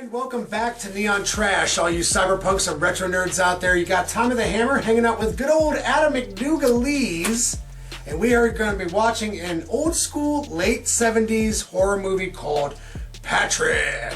And welcome back to Neon Trash, all you cyberpunks and retro nerds out there. You got Tommy the Hammer hanging out with good old Adam McDoogleez, and we are going to be watching an old school late 70s horror movie called Patrick.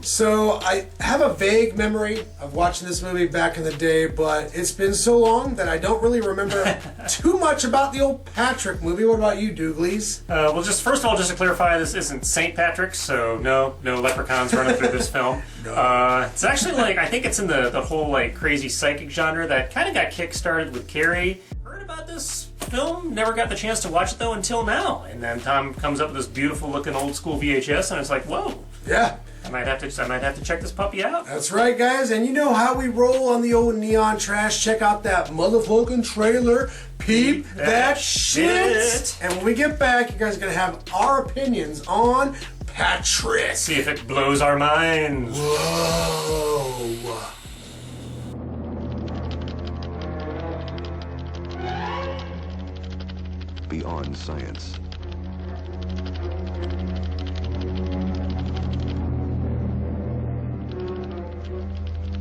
So I have a vague memory of watching this movie back in the day, but it's been so long that I don't really remember too much about the old Patrick movie. What about you, Doogleez? Well, just first of all, just to clarify, this isn't St. Patrick's, so no leprechauns running through this film. No. It's actually like, I think it's in the whole like crazy psychic genre that kind of got kick-started with Carrie. Heard about this film, never got the chance to watch it though until now. And then Tom comes up with this beautiful looking old school VHS and it's like, whoa. Yeah. I might have to check this puppy out. That's right, guys, and you know how we roll on the old Neon Trash. Check out that motherfucking trailer. Peep that shit. And when we get back, you guys are gonna have our opinions on Patrick. See if it blows our minds. Whoa. Beyond science.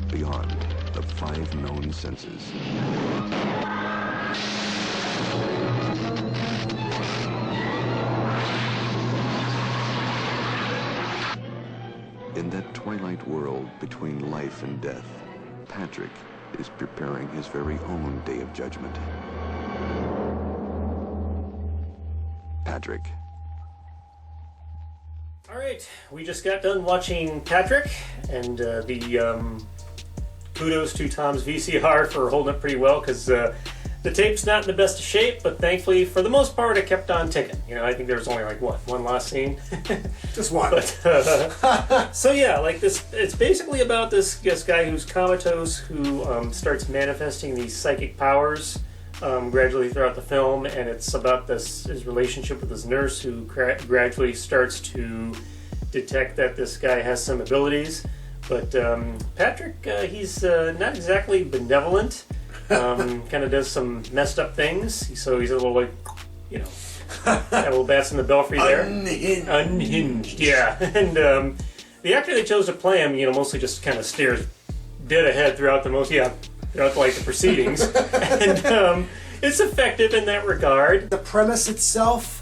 Beyond the 5 known senses. In that twilight world between life and death, Patrick is preparing his very own day of judgment. Patrick. Alright, we just got done watching Patrick, and kudos to Tom's VCR for holding up pretty well, because the tape's not in the best of shape, but thankfully, for the most part, it kept on ticking. You know, I think there was only, like, what, one last scene? Just one. But, so yeah, like this, it's basically about this guy who's comatose, who starts manifesting these psychic powers gradually throughout the film, and it's about his relationship with his nurse, who gradually starts to detect that this guy has some abilities. But Patrick, he's not exactly benevolent. Kind of does some messed up things. So he's a little like, you know, got a little bats in the belfry there. Unhinged. Yeah. And the actor they chose to play him, you know, mostly just kind of stares dead ahead throughout like the proceedings. And it's effective in that regard. The premise itself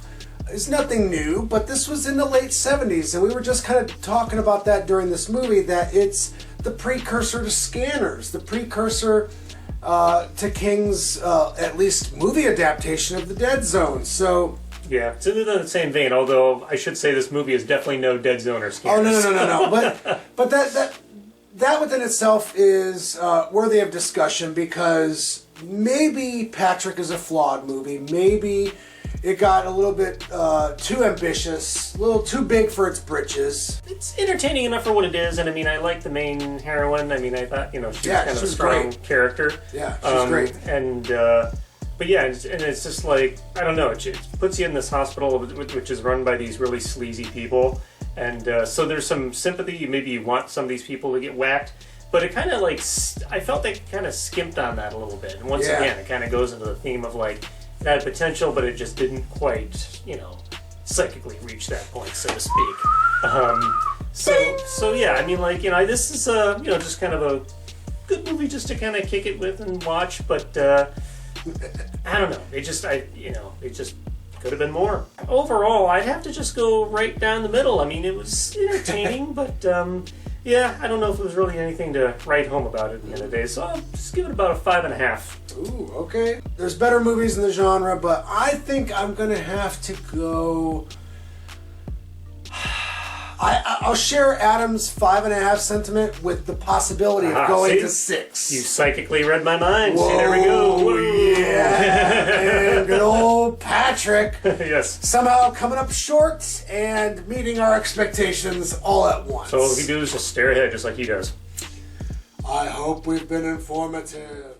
is nothing new, but this was in the late 70s, and we were just kind of talking about that during this movie, that it's the precursor to Scanners, the precursor to King's, at least, movie adaptation of The Dead Zone. So yeah, it's in the same vein, although I should say this movie is definitely no Dead Zone or Scanners. Oh, no. But that within itself is worthy of discussion, because maybe Patrick is a flawed movie. Maybe it got a little bit too ambitious, a little too big for its britches. It's entertaining enough for what it is, and I mean, I like the main heroine. I mean, I thought, you know, she was kind of a strong character. Yeah, she's great. And, but yeah, and it's just like, I don't know, it puts you in this hospital, which is run by these really sleazy people. And so there's some sympathy. Maybe you want some of these people to get whacked. But it kind of like, I felt they kind of skimped on that a little bit. And once again, it kind of goes into the theme of like, it had potential, but it just didn't quite, you know, psychically reach that point, so to speak. So yeah, I mean, like, you know, this is, you know, just kind of a good movie just to kind of kick it with and watch. But I don't know. It just could have been more. Overall, I'd have to just go right down the middle. I mean, it was entertaining, but yeah, I don't know if it was really anything to write home about it in the end of the day, so I'll just give it about a 5.5. Ooh, okay. There's better movies in the genre, but I think I'm gonna have to go. I'll share Adam's 5.5 sentiment with the possibility of going to 6. You psychically read my mind. Whoa, see, there we go. Whoa. Yeah, and good old Patrick. Yes. Somehow coming up short and meeting our expectations all at once. So all we do is just stare ahead, just like he does. I hope we've been informative.